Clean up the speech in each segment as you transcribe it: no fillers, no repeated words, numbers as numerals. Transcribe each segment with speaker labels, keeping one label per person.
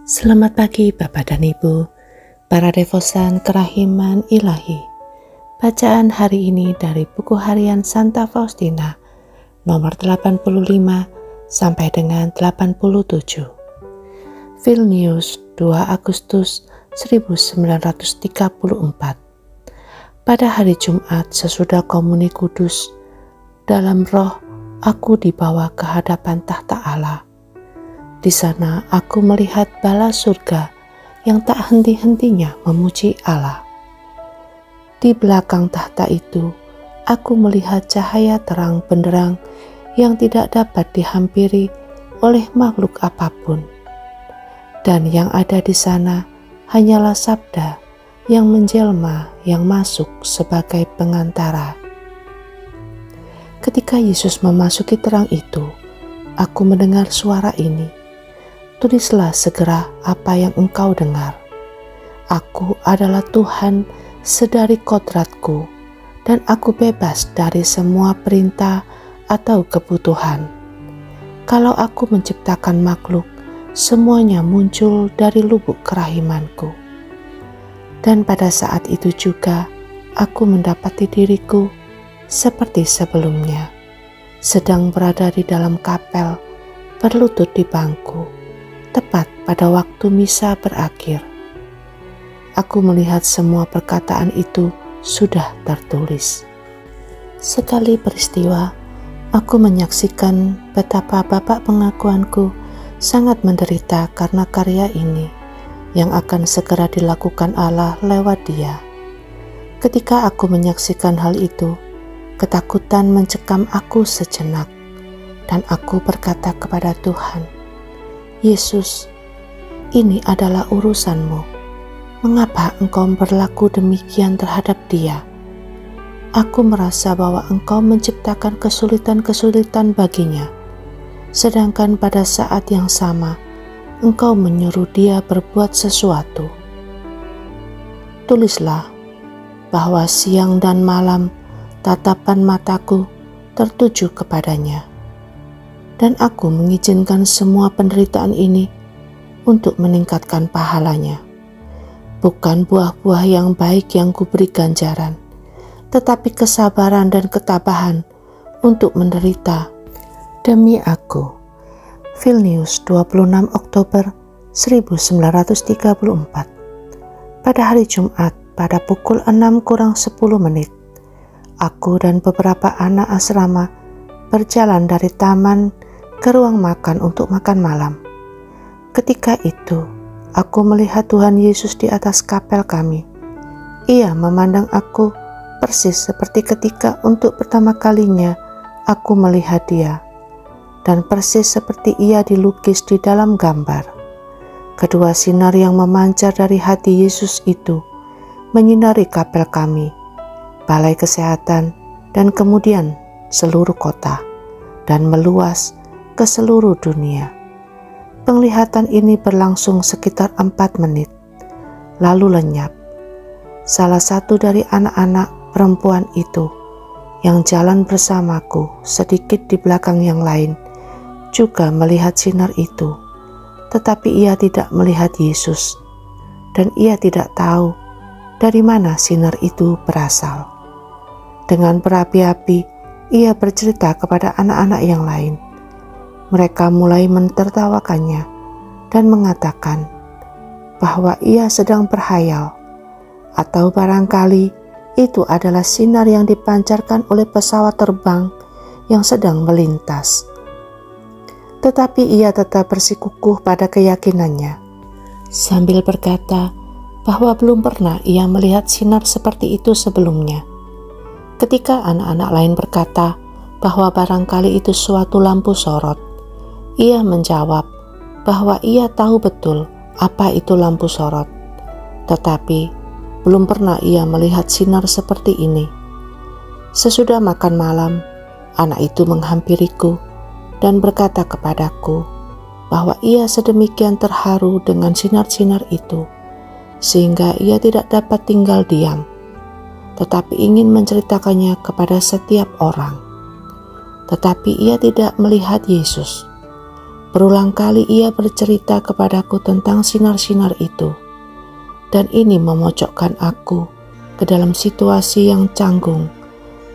Speaker 1: Selamat pagi Bapak dan Ibu, para devosan kerahiman ilahi. Bacaan hari ini dari buku harian Santa Faustina, nomor 85 sampai dengan 87. Vilnius, 2 Agustus 1934. Pada hari Jumat sesudah Komuni Kudus, dalam roh aku dibawa ke hadapan tahta Allah. Di sana aku melihat bala surga yang tak henti-hentinya memuji Allah. Di belakang tahta itu, aku melihat cahaya terang benderang yang tidak dapat dihampiri oleh makhluk apapun. Dan yang ada di sana hanyalah sabda yang menjelma yang masuk sebagai pengantara. Ketika Yesus memasuki terang itu, aku mendengar suara ini. Tulislah segera apa yang engkau dengar. Aku adalah Tuhan sedari kodratku, dan aku bebas dari semua perintah atau kebutuhan. Kalau aku menciptakan makhluk, semuanya muncul dari lubuk kerahimanku. Dan pada saat itu juga, aku mendapati diriku seperti sebelumnya, sedang berada di dalam kapel, berlutut di bangku, tepat pada waktu misa berakhir. Aku melihat semua perkataan itu sudah tertulis. Sekali peristiwa, aku menyaksikan betapa Bapak pengakuanku sangat menderita karena karya ini yang akan segera dilakukan Allah lewat Dia. Ketika aku menyaksikan hal itu, ketakutan mencekam aku sejenak, dan aku berkata kepada Tuhan, Yesus, ini adalah urusanmu. Mengapa engkau berlaku demikian terhadap dia? Aku merasa bahwa engkau menciptakan kesulitan-kesulitan baginya, sedangkan pada saat yang sama, engkau menyuruh dia berbuat sesuatu. Tulislah bahwa siang dan malam tatapan mataku tertuju kepadanya. Dan aku mengizinkan semua penderitaan ini untuk meningkatkan pahalanya. Bukan buah-buah yang baik yang kuberi ganjaran, tetapi kesabaran dan ketabahan untuk menderita demi aku. Vilnius, 26 Oktober 1934. Pada hari Jumat, pada pukul 6:10, aku dan beberapa anak asrama berjalan dari taman ke ruang makan untuk makan malam. Ketika itu, aku melihat Tuhan Yesus di atas kapel kami. Ia memandang aku persis seperti ketika untuk pertama kalinya aku melihat Dia, dan persis seperti Ia dilukis di dalam gambar. Kedua sinar yang memancar dari hati Yesus itu menyinari kapel kami, balai kesehatan, dan kemudian seluruh kota, dan meluas ke seluruh dunia. Penglihatan ini berlangsung sekitar 4 menit, lalu lenyap. Salah satu dari anak-anak perempuan itu yang jalan bersamaku sedikit di belakang yang lain juga melihat sinar itu, tetapi ia tidak melihat Yesus, dan ia tidak tahu dari mana sinar itu berasal. Dengan berapi-api, ia bercerita kepada anak-anak yang lain. Mereka mulai mentertawakannya dan mengatakan bahwa ia sedang berhayal, atau barangkali itu adalah sinar yang dipancarkan oleh pesawat terbang yang sedang melintas. Tetapi ia tetap bersikukuh pada keyakinannya, sambil berkata bahwa belum pernah ia melihat sinar seperti itu sebelumnya. Ketika anak-anak lain berkata bahwa barangkali itu suatu lampu sorot, ia menjawab bahwa ia tahu betul apa itu lampu sorot, tetapi belum pernah ia melihat sinar seperti ini. Sesudah makan malam, anak itu menghampiriku dan berkata kepadaku bahwa ia sedemikian terharu dengan sinar-sinar itu, sehingga ia tidak dapat tinggal diam, tetapi ingin menceritakannya kepada setiap orang. Tetapi ia tidak melihat Yesus. Berulang kali ia bercerita kepadaku tentang sinar-sinar itu, dan ini memojokkan aku ke dalam situasi yang canggung,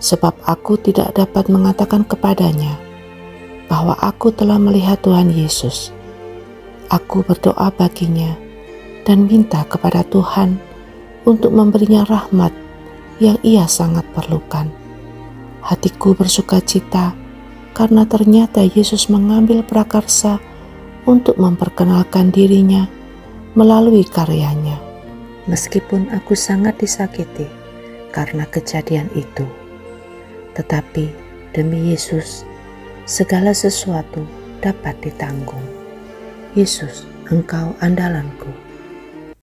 Speaker 1: sebab aku tidak dapat mengatakan kepadanya bahwa aku telah melihat Tuhan Yesus. Aku berdoa baginya dan minta kepada Tuhan untuk memberinya rahmat yang ia sangat perlukan. Hatiku bersuka cita karena ternyata Yesus mengambil prakarsa untuk memperkenalkan dirinya melalui karyanya. Meskipun aku sangat disakiti karena kejadian itu, tetapi demi Yesus, segala sesuatu dapat ditanggung. Yesus, Engkau andalanku.